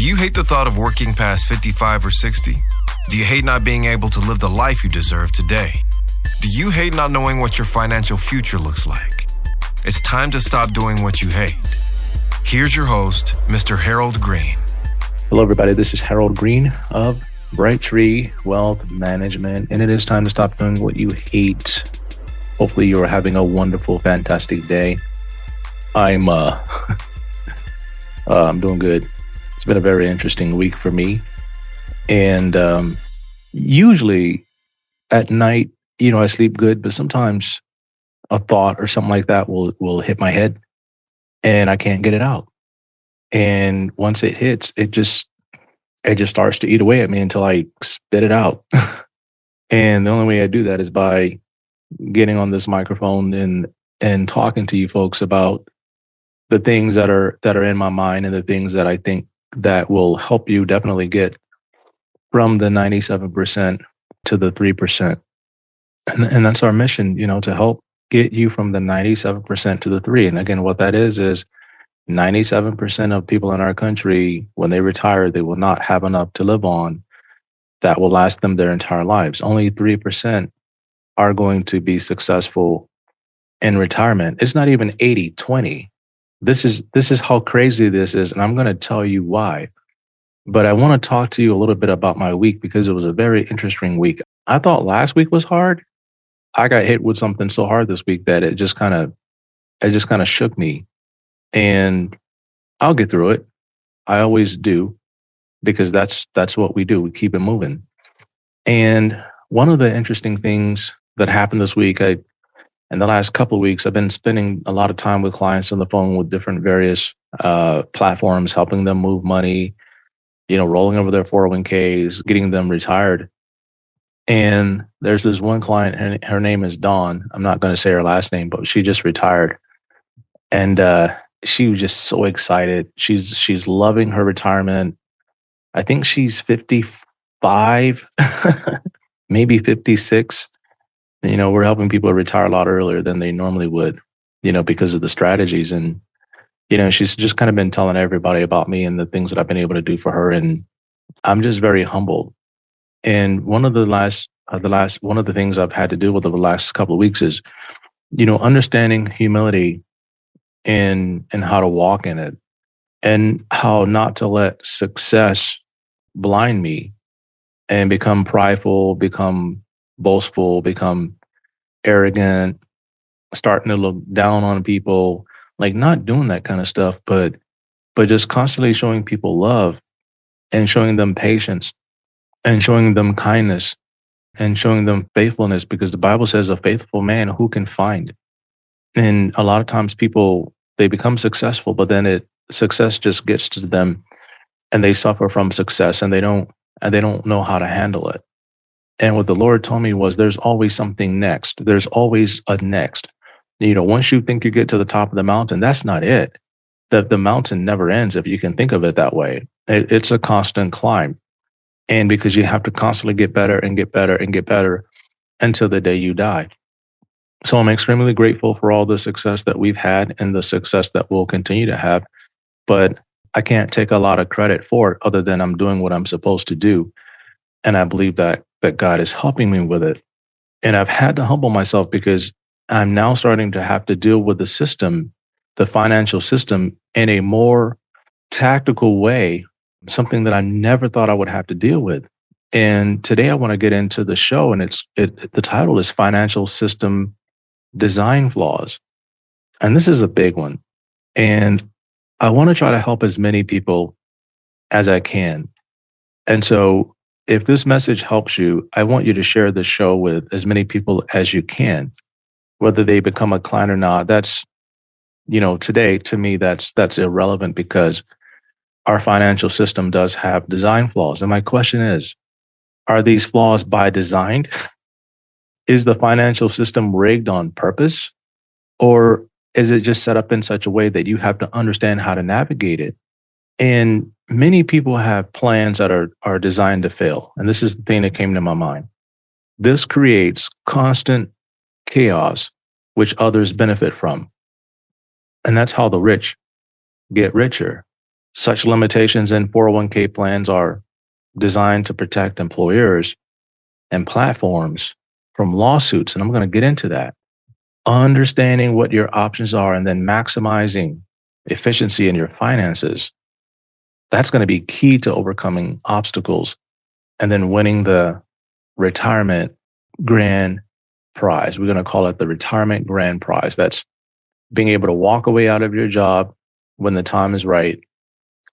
Do you hate the thought of working past 55 or 60? Do you hate not being able to live the life you deserve today? Do you hate not knowing what your financial future looks like? It's time to stop doing what you hate. Here's your host, Mr. Harold Green. Hello, everybody. This is Harold Green of Bright Tree Wealth Management, and it is time to stop doing what you hate. Hopefully, you are having a wonderful, fantastic day. I'm doing good. It's been a very interesting week for me, and usually at night, I sleep good, but sometimes a thought or something like that will hit my head, and I can't get it out. And once it hits, it just starts to eat away at me until I spit it out. And the only way I do that is by getting on this microphone and talking to you folks about the things that are in my mind and the things that I think that will help you definitely get from the 97% to the 3%. And that's our mission, to help get you from the 97% to the 3. And again, what that is 97% of people in our country, when they retire, they will not have enough to live on that will last them their entire lives. Only 3% are going to be successful in retirement. It's not even 80-20. This is how crazy this is, and I'm going to tell you why. But I want to talk to you a little bit about my week because it was a very interesting week. I thought last week was hard. I got hit with something so hard this week that it just kind of shook me. And I'll get through it. I always do, because that's what we do. We keep it moving. And one of the interesting things that happened this week, in the last couple of weeks, I've been spending a lot of time with clients on the phone with different various platforms, helping them move money, rolling over their 401ks, getting them retired. And there's this one client, and her name is Dawn. I'm not going to say her last name, but she just retired. And she was just so excited. She's loving her retirement. I think she's 55, maybe 56. We're helping people retire a lot earlier than they normally would, because of the strategies. And, she's just kind of been telling everybody about me and the things that I've been able to do for her. And I'm just very humbled. And one of the things I've had to deal with over the last couple of weeks is, understanding humility and how to walk in it, and how not to let success blind me and become prideful, become boastful, become arrogant, starting to look down on people, like not doing that kind of stuff, but just constantly showing people love and showing them patience and showing them kindness and showing them faithfulness, because the Bible says a faithful man who can find. And a lot of times people, they become successful, but then success just gets to them and they suffer from success, and they don't know how to handle it. And what the Lord told me was there's always something next. There's always a next. Once you think you get to the top of the mountain, that's not it. The mountain never ends, if you can think of it that way. It's a constant climb. And because you have to constantly get better and get better and get better until the day you die. So I'm extremely grateful for all the success that we've had and the success that we'll continue to have. But I can't take a lot of credit for it other than I'm doing what I'm supposed to do. And I believe that God is helping me with it. And I've had to humble myself because I'm now starting to have to deal with the system, the financial system, in a more tactical way, something that I never thought I would have to deal with. And today I want to get into the show, and the title is Financial System Design Flaws. And this is a big one. And I want to try to help as many people as I can. And so if this message helps you, I want you to share the show with as many people as you can, whether they become a client or not. That's, today, to me, that's irrelevant, because our financial system does have design flaws. And my question is, are these flaws by design? Is the financial system rigged on purpose? Or is it just set up in such a way that you have to understand how to navigate it? And many people have plans that are designed to fail. And this is the thing that came to my mind. This creates constant chaos, which others benefit from. And that's how the rich get richer. Such limitations in 401k plans are designed to protect employers and platforms from lawsuits. And I'm going to get into that. Understanding what your options are and then maximizing efficiency in your finances. That's going to be key to overcoming obstacles and then winning the retirement grand prize. We're going to call it the retirement grand prize. That's being able to walk away out of your job when the time is right,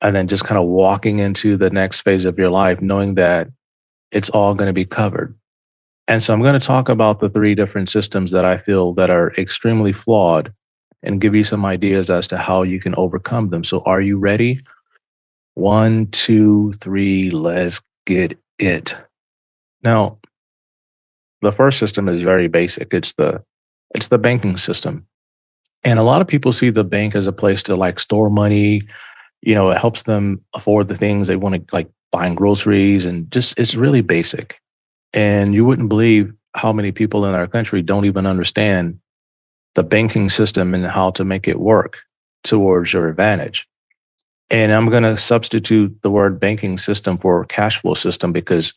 and then just kind of walking into the next phase of your life, knowing that it's all going to be covered. And so I'm going to talk about the three different systems that I feel that are extremely flawed and give you some ideas as to how you can overcome them. So are you ready? 1, 2, 3, let's get it. Now, the first system is very basic. It's the banking system. And a lot of people see the bank as a place to like store money. It helps them afford the things they want to, like buying groceries, and just it's really basic. And you wouldn't believe how many people in our country don't even understand the banking system and how to make it work towards your advantage. And I'm going to substitute the word banking system for cash flow system because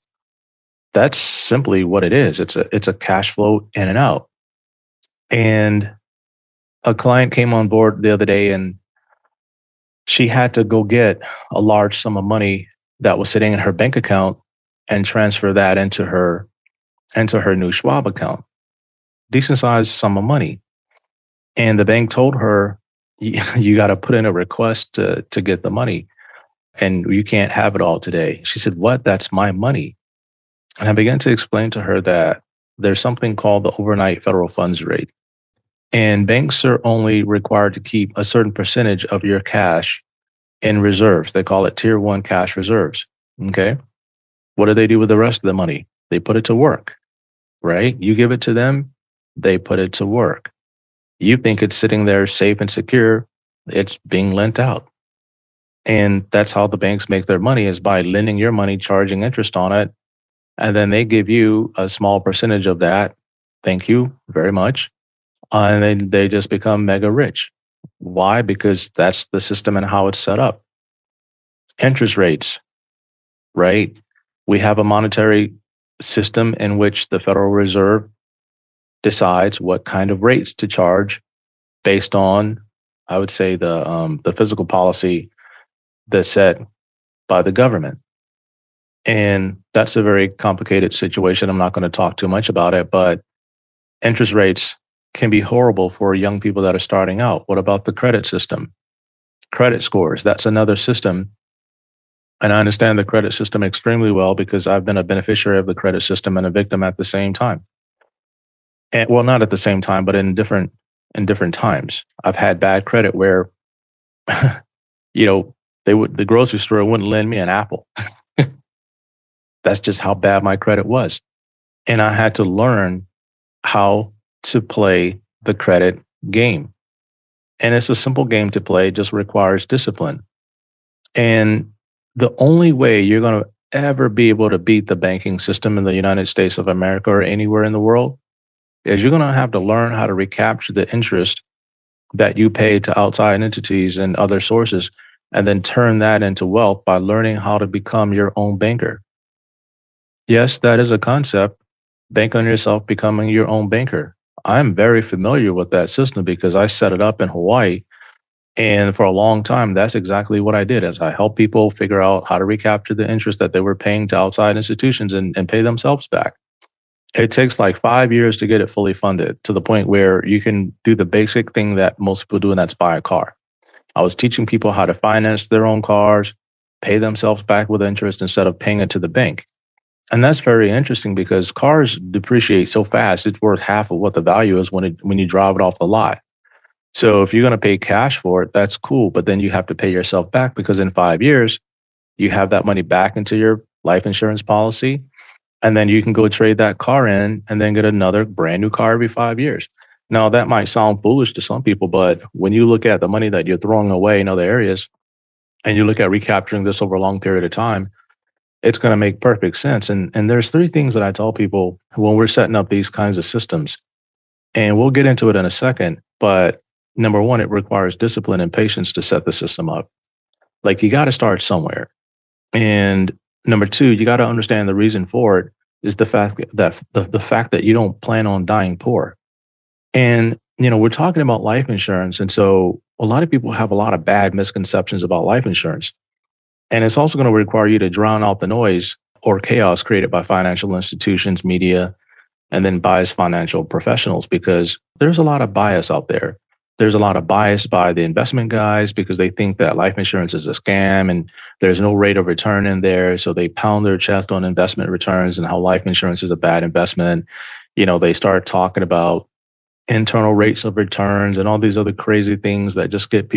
that's simply what it is. It's a cash flow in and out. And a client came on board the other day and she had to go get a large sum of money that was sitting in her bank account and transfer that into her new Schwab account. Decent sized sum of money. And the bank told her, you got to put in a request to get the money and you can't have it all today. She said, what? That's my money. And I began to explain to her that there's something called the overnight federal funds rate. And banks are only required to keep a certain percentage of your cash in reserves. They call it tier 1 cash reserves. Okay. What do they do with the rest of the money? They put it to work, right? You give it to them, they put it to work. You think it's sitting there safe and secure, it's being lent out. And that's how the banks make their money, is by lending your money, charging interest on it. And then they give you a small percentage of that. Thank you very much. And then they just become mega rich. Why? Because that's the system and how it's set up. Interest rates, right? We have a monetary system in which the Federal Reserve decides what kind of rates to charge based on, I would say, the fiscal policy that's set by the government. And that's a very complicated situation. I'm not going to talk too much about it, but interest rates can be horrible for young people that are starting out. What about the credit system? Credit scores, that's another system. And I understand the credit system extremely well because I've been a beneficiary of the credit system and a victim at the same time. And well, not at the same time, but in different times. I've had bad credit where, the grocery store wouldn't lend me an apple. That's just how bad my credit was. And I had to learn how to play the credit game. And it's a simple game to play, it just requires discipline. And the only way you're going to ever be able to beat the banking system in the United States of America or anywhere in the world is you're going to have to learn how to recapture the interest that you pay to outside entities and other sources, and then turn that into wealth by learning how to become your own banker. Yes, that is a concept. Bank on yourself, becoming your own banker. I'm very familiar with that system because I set it up in Hawaii. And for a long time, that's exactly what I did, as I helped people figure out how to recapture the interest that they were paying to outside institutions and pay themselves back. It takes like 5 years to get it fully funded to the point where you can do the basic thing that most people do, and that's buy a car. I was teaching people how to finance their own cars, pay themselves back with interest instead of paying it to the bank. And that's very interesting because cars depreciate so fast, it's worth half of what the value is when you drive it off the lot. So if you're going to pay cash for it, that's cool. But then you have to pay yourself back because in 5 years, you have that money back into your life insurance policy. And then you can go trade that car in and then get another brand new car every 5 years. Now, that might sound foolish to some people, but when you look at the money that you're throwing away in other areas and you look at recapturing this over a long period of time, it's going to make perfect sense. And there's 3 things that I tell people when we're setting up these kinds of systems. And we'll get into it in a second. But number 1, it requires discipline and patience to set the system up. Like you got to start somewhere. And number two, you got to understand the reason for it is the fact that the fact that you don't plan on dying poor. And we're talking about life insurance, and so a lot of people have a lot of bad misconceptions about life insurance. And it's also going to require you to drown out the noise or chaos created by financial institutions, media, and then biased financial professionals, because there's a lot of bias out there. There's a lot of bias by the investment guys because they think that life insurance is a scam and there's no rate of return in there. So they pound their chest on investment returns and how life insurance is a bad investment. They start talking about internal rates of returns and all these other crazy things that just it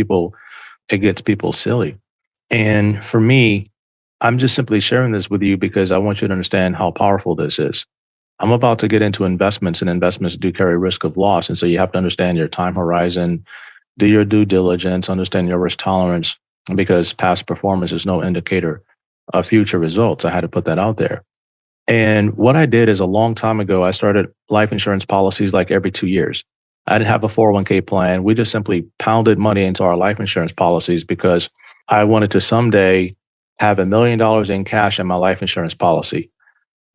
gets people silly. And for me, I'm just simply sharing this with you because I want you to understand how powerful this is. I'm about to get into investments, and investments do carry risk of loss. And so you have to understand your time horizon, do your due diligence, understand your risk tolerance, because past performance is no indicator of future results. I had to put that out there. And what I did is a long time ago, I started life insurance policies like every 2 years. I didn't have a 401k plan. We just simply pounded money into our life insurance policies because I wanted to someday have $1 million in cash in my life insurance policy,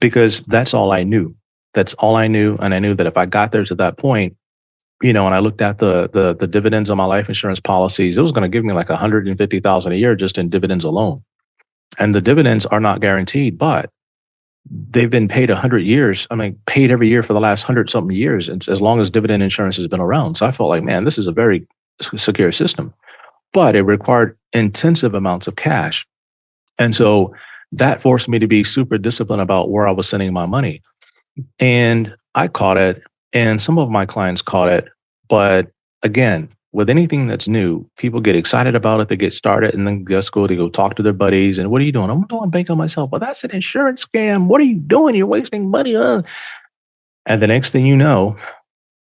because that's all I knew. That's all I knew. And I knew that if I got there to that point, and I looked at the dividends on my life insurance policies, it was going to give me like 150,000 a year just in dividends alone. And the dividends are not guaranteed, but they've been paid 100 years. I mean, paid every year for the last 100 something years, as long as dividend insurance has been around. So I felt like, man, this is a very secure system, but it required intensive amounts of cash. And so that forced me to be super disciplined about where I was sending my money. And I caught it, and some of my clients caught it. But again, with anything that's new, people get excited about it, they get started, and then just go to go talk to their buddies. And what are you doing? I'm doing bank on myself. Well, that's an insurance scam. What are you doing? You're wasting money. And the next thing you know,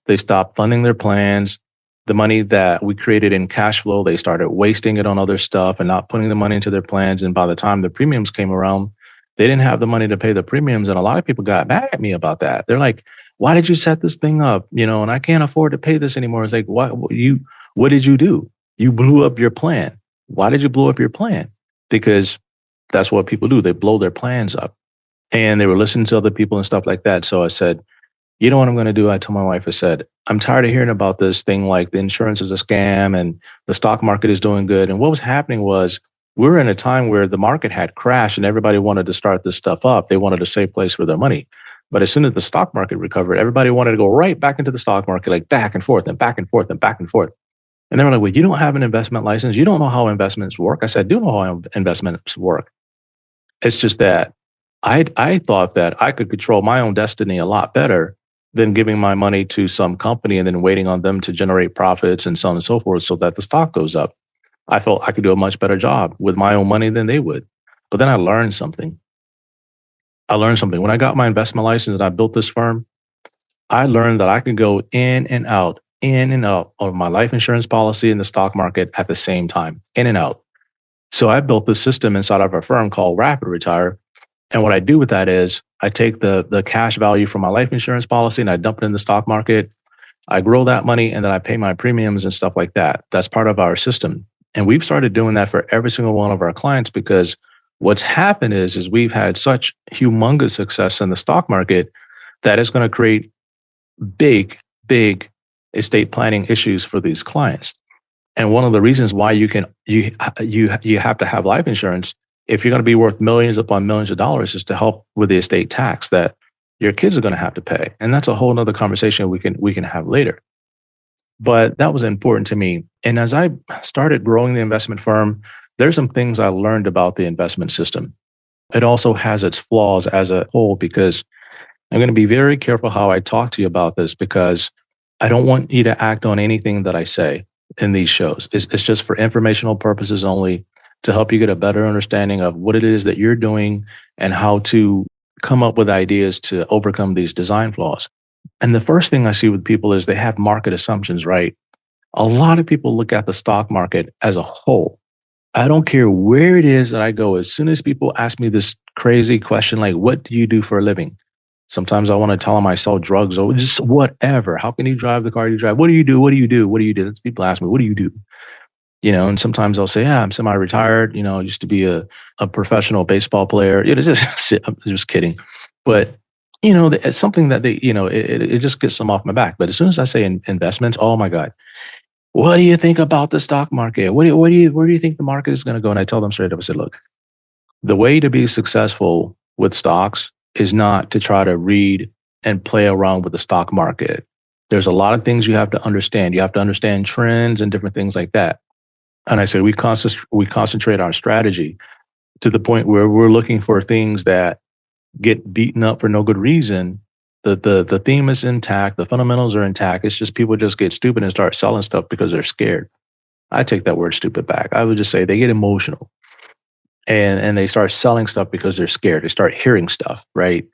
they stop funding their plans. The money that we created in cash flow, they started wasting it on other stuff and not putting the money into their plans. And by the time the premiums came around, they didn't have the money to pay the premiums. And a lot of people got mad at me about that. They're like, why did you set this thing up? And I can't afford to pay this anymore. It's like, what did you do? You blew up your plan. Why did you blow up your plan? Because that's what people do. They blow their plans up. And they were listening to other people and stuff like that. So I said, you know what I'm going to do? I told my wife, I said, I'm tired of hearing about this thing like the insurance is a scam and the stock market is doing good. And what was happening was we were in a time where the market had crashed and everybody wanted to start this stuff up. They wanted a safe place for their money. But as soon as the stock market recovered, everybody wanted to go right back into the stock market, like back and forth and back and forth and back and forth. And they were like, well, you don't have an investment license. You don't know how investments work. I said, I do know how investments work. It's just that I thought that I could control my own destiny a lot better than giving my money to some company and then waiting on them to generate profits and so on and so forth so that the stock goes up. I felt I could do a much better job with my own money than they would. But then I learned something. When I got my investment license and I built this firm, I learned that I could go in and out of my life insurance policy and the stock market at the same time, in and out. So I built this system inside of our firm called Rapid Retire. And what I do with that is I take the cash value from my life insurance policy and I dump it in the stock market. I grow that money and then I pay my premiums and stuff like that. That's part of our system. And we've started doing that for every single one of our clients because what's happened is we've had such humongous success in the stock market that it's going to create big estate planning issues for these clients. And one of the reasons why you have to have life insurance if you're going to be worth millions upon millions of dollars is to help with the estate tax that your kids are going to have to pay. And that's a whole nother conversation we can have later. But that was important to me. And as I started growing the investment firm, there's some things I learned about the investment system. It also has its flaws as a whole because I'm going to be very careful how I talk to you about this because I don't want you to act on anything that I say in these shows. It's just for informational purposes only to help you get a better understanding of what it is that you're doing and how to come up with ideas to overcome these design flaws. And the first thing I see with people is they have market assumptions, right? A lot of people look at the stock market as a whole. I don't care where it is that I go. As soon as people ask me this crazy question, like, what do you do for a living? Sometimes I want to tell them I sell drugs or just whatever. How can you drive the car you drive? What do you do? What do you do? What do you do? People ask me, what do you do? And sometimes I'll say, yeah, I'm semi-retired. I used to be a professional baseball player. I'm just kidding. But, it's something that it just gets them off my back. But as soon as I say investments, oh my God, what do you think about the stock market? Where do you think the market is going to go? And I tell them straight up, I said, look, the way to be successful with stocks is not to try to read and play around with the stock market. There's a lot of things you have to understand. You have to understand trends and different things like that. And I said, we concentrate our strategy to the point where we're looking for things that get beaten up for no good reason. The theme is intact. The fundamentals are intact. It's just people just get stupid and start selling stuff because they're scared. I take that word stupid back. I would just say they get emotional and they start selling stuff because they're scared. They start hearing stuff, right?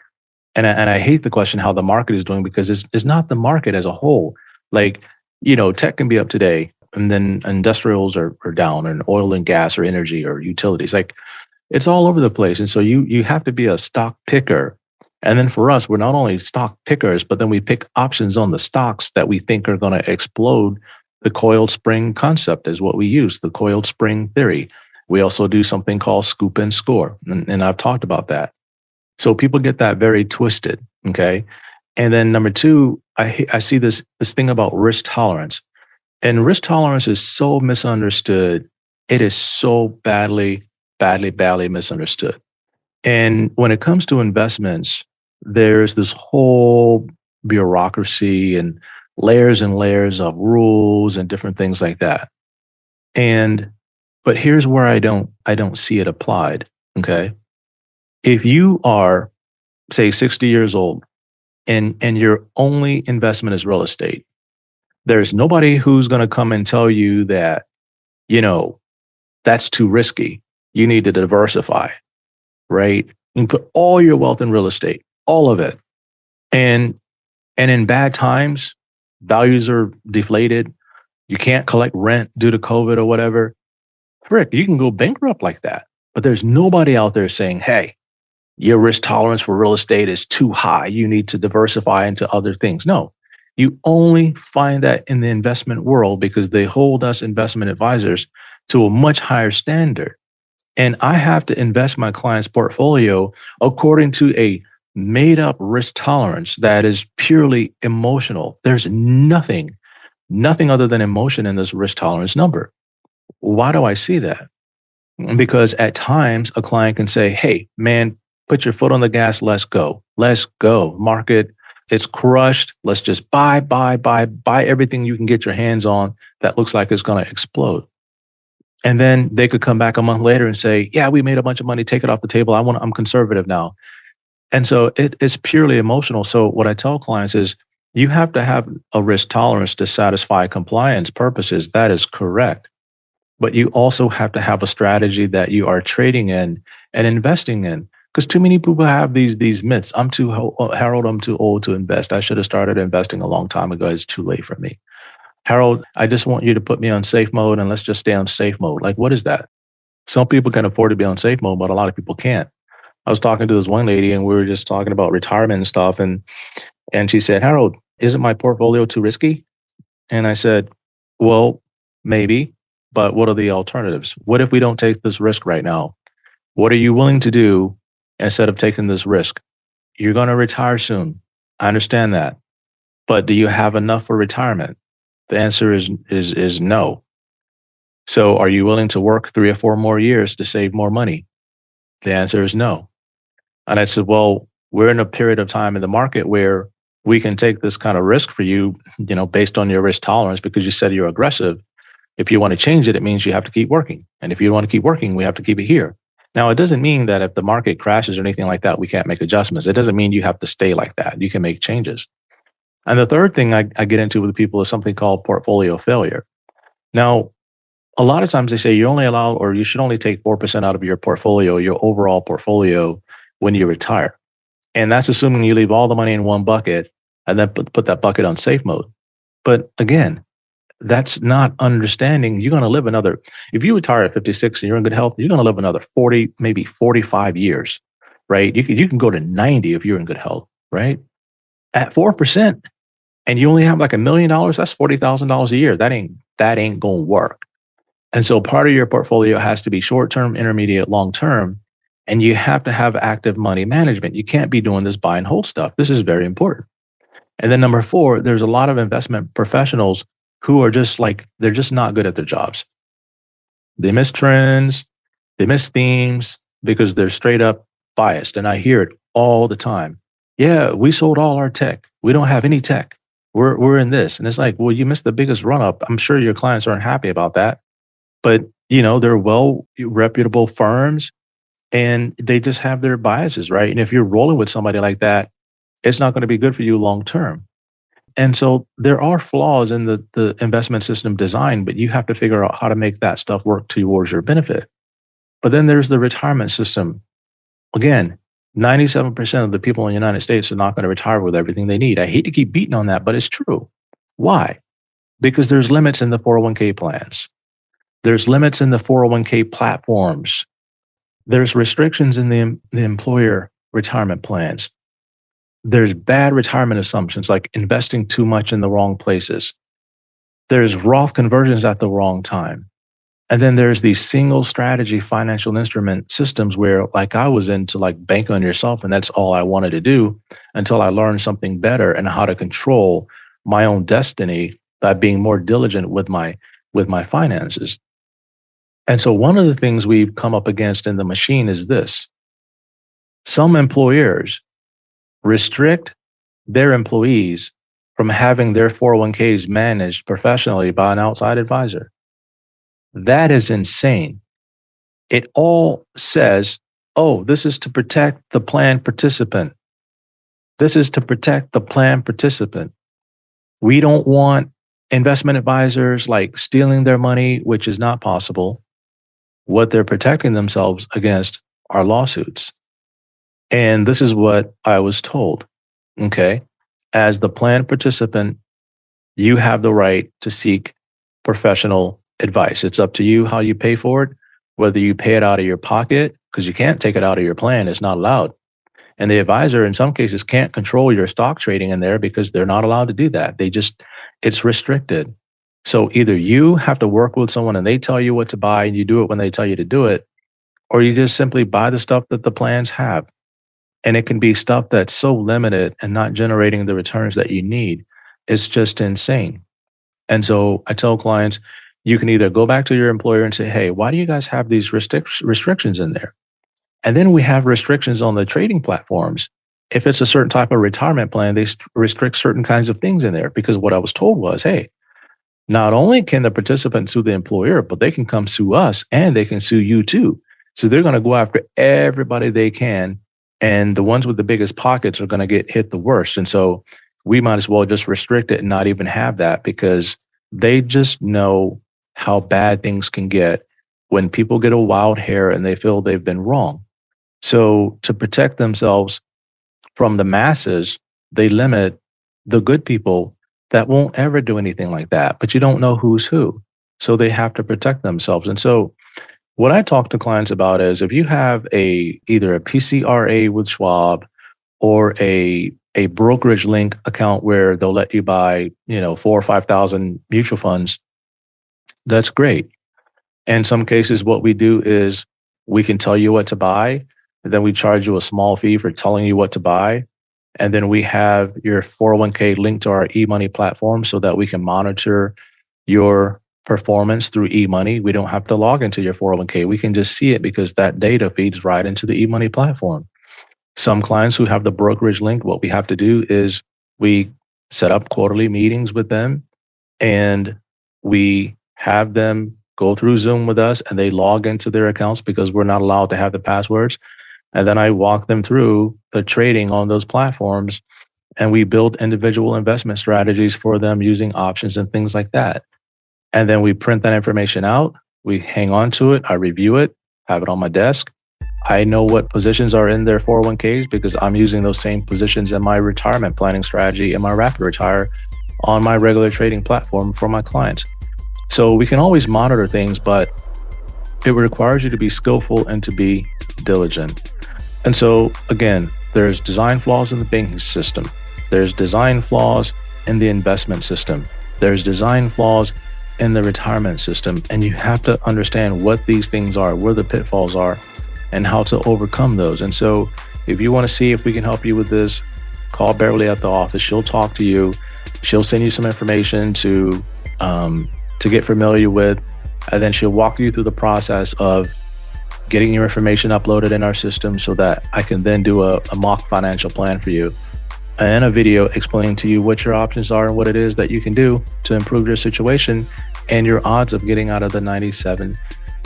And I hate the question how the market is doing because it's not the market as a whole. Like, tech can be up today and then industrials are down and oil and gas or energy or utilities. Like it's all over the place. And so you have to be a stock picker. And then for us, we're not only stock pickers, but then we pick options on the stocks that we think are going to explode. The coiled spring concept is what we use, the coiled spring theory. We also do something called scoop and score. And I've talked about that. So people get that very twisted. Okay. And then number two, I see this thing about risk tolerance. And risk tolerance is so misunderstood. It is so badly misunderstood. And when it comes to investments, there's this whole bureaucracy and layers of rules and different things like that. But here's where I don't see it applied. Okay. If you are, say, 60 years old and your only investment is real estate, there's nobody who's going to come and tell you that, that's too risky. You need to diversify, right? You can put all your wealth in real estate, all of it. And in bad times, values are deflated. You can't collect rent due to COVID or whatever. Frick, you can go bankrupt like that. But there's nobody out there saying, hey, your risk tolerance for real estate is too high. You need to diversify into other things. No, you only find that in the investment world because they hold us investment advisors to a much higher standard. And I have to invest my client's portfolio according to a made up risk tolerance that is purely emotional. There's nothing other than emotion in this risk tolerance number. Why do I see that? Because at times a client can say, hey, man, put your foot on the gas. Let's go. Let's go. Market, it's crushed. Let's just buy everything you can get your hands on that looks like it's going to explode. And then they could come back a month later and say, yeah, we made a bunch of money. Take it off the table. I'm conservative now. And so it's purely emotional. So what I tell clients is you have to have a risk tolerance to satisfy compliance purposes. That is correct. But you also have to have a strategy that you are trading in and investing in. Because too many people have these myths. Harold, I'm too old to invest. I should have started investing a long time ago. It's too late for me. Harold, I just want you to put me on safe mode and let's just stay on safe mode. Like, what is that? Some people can afford to be on safe mode, but a lot of people can't. I was talking to this one lady and we were just talking about retirement and stuff. And she said, Harold, isn't my portfolio too risky? And I said, well, maybe, but what are the alternatives? What if we don't take this risk right now? What are you willing to do instead of taking this risk? You're going to retire soon. I understand that. But do you have enough for retirement? The answer is no. So are you willing to work 3 or 4 more years to save more money? The answer is no. And I said, well, we're in a period of time in the market where we can take this kind of risk for you, based on your risk tolerance, because you said you're aggressive. If you want to change it, it means you have to keep working. And if you want to keep working, we have to keep it here. Now, it doesn't mean that if the market crashes or anything like that, we can't make adjustments. It doesn't mean you have to stay like that. You can make changes. And the third thing I get into with people is something called portfolio failure. Now, a lot of times they say you only allow, or you should only take 4% out of your portfolio, your overall portfolio, when you retire. And that's assuming you leave all the money in one bucket and then put that bucket on safe mode. But again, that's not understanding. You're going to live if you retire at 56 and you're in good health, you're going to live another 40, maybe 45 years, right? You can go to 90 if you're in good health, right? At 4%, and you only have like $1 million, that's $40,000 a year. That ain't going to work. And so part of your portfolio has to be short-term, intermediate, long-term, and you have to have active money management. You can't be doing this buy and hold stuff. This is very important. And then number 4, there's a lot of investment professionals who are just like, they're just not good at their jobs. They miss trends, they miss themes because they're straight up biased. And I hear it all the time. Yeah, we sold all our tech. We don't have any tech. We're in this. And it's like, well, you missed the biggest run up. I'm sure your clients aren't happy about that. But, they're well reputable firms and they just have their biases, right? And if you're rolling with somebody like that, it's not going to be good for you long term. And so there are flaws in the investment system design, but you have to figure out how to make that stuff work towards your benefit. But then there's the retirement system. Again, 97% of the people in the United States are not going to retire with everything they need. I hate to keep beating on that, but it's true. Why? Because there's limits in the 401k plans. There's limits in the 401k platforms. There's restrictions in the employer retirement plans. There's bad retirement assumptions like investing too much in the wrong places. There's Roth conversions at the wrong time. And then there's these single strategy financial instrument systems where like I was into like bank on yourself and that's all I wanted to do until I learned something better and how to control my own destiny by being more diligent with my finances. And so one of the things we've come up against in the machine is this. Some employers restrict their employees from having their 401ks managed professionally by an outside advisor. That is insane. It all says, oh, this is to protect the plan participant. This is to protect the plan participant. We don't want investment advisors like stealing their money, which is not possible. What they're protecting themselves against are lawsuits. And this is what I was told. Okay. As the plan participant, you have the right to seek professional advice. It's up to you how you pay for it, whether you pay it out of your pocket, because you can't take it out of your plan. It's not allowed. And the advisor, in some cases, can't control your stock trading in there because they're not allowed to do that. It's restricted. So either you have to work with someone and they tell you what to buy and you do it when they tell you to do it, or you just simply buy the stuff that the plans have. And it can be stuff that's so limited and not generating the returns that you need. It's just insane. And so I tell clients, you can either go back to your employer and say, hey, why do you guys have these restrictions in there? And then we have restrictions on the trading platforms. If it's a certain type of retirement plan, they restrict certain kinds of things in there because what I was told was, hey, not only can the participant sue the employer, but they can come sue us and they can sue you too. So they're going to go after everybody they can. And the ones with the biggest pockets are going to get hit the worst. And so we might as well just restrict it and not even have that because they just know how bad things can get when people get a wild hair and they feel they've been wrong. So to protect themselves from the masses, they limit the good people that won't ever do anything like that, but you don't know who's who. So they have to protect themselves. And so what I talk to clients about is if you have either a PCRA with Schwab or a brokerage link account where they'll let you buy, 4,000 or 5,000 mutual funds, that's great. In some cases, what we do is we can tell you what to buy, and then we charge you a small fee for telling you what to buy. And then we have your 401k linked to our eMoney platform so that we can monitor your performance through eMoney. We don't have to log into your 401k. We can just see it because that data feeds right into the eMoney platform. Some clients who have the brokerage link, what we have to do is we set up quarterly meetings with them and we have them go through Zoom with us and they log into their accounts because we're not allowed to have the passwords. And then I walk them through the trading on those platforms and we build individual investment strategies for them using options and things like that. And then we print that information out. We hang on to it. I review it, have it on my desk. I know what positions are in their 401ks because I'm using those same positions in my retirement planning strategy in my Rapid Retire on my regular trading platform for my clients. So we can always monitor things, but it requires you to be skillful and to be diligent. And so again, there's design flaws in the banking system. There's design flaws in the investment system. There's design flaws in the retirement system, and you have to understand what these things are, where the pitfalls are, and how to overcome those. And so if you want to see if we can help you with this, call Beverly at the office. She'll talk to you. She'll send you some information to get familiar with, and then she'll walk you through the process of getting your information uploaded in our system so that I can then do a mock financial plan for you and a video explaining to you what your options are and what it is that you can do to improve your situation and your odds of getting out of the 97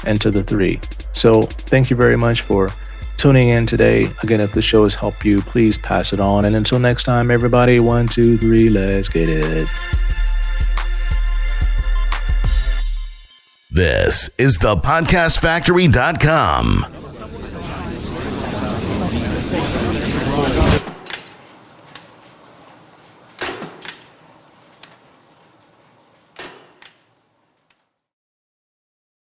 and to the 3. So thank you very much for tuning in today. Again, if the show has helped you, please pass it on. And until next time, everybody, 1, 2, 3, let's get it. This is thepodcastfactory.com.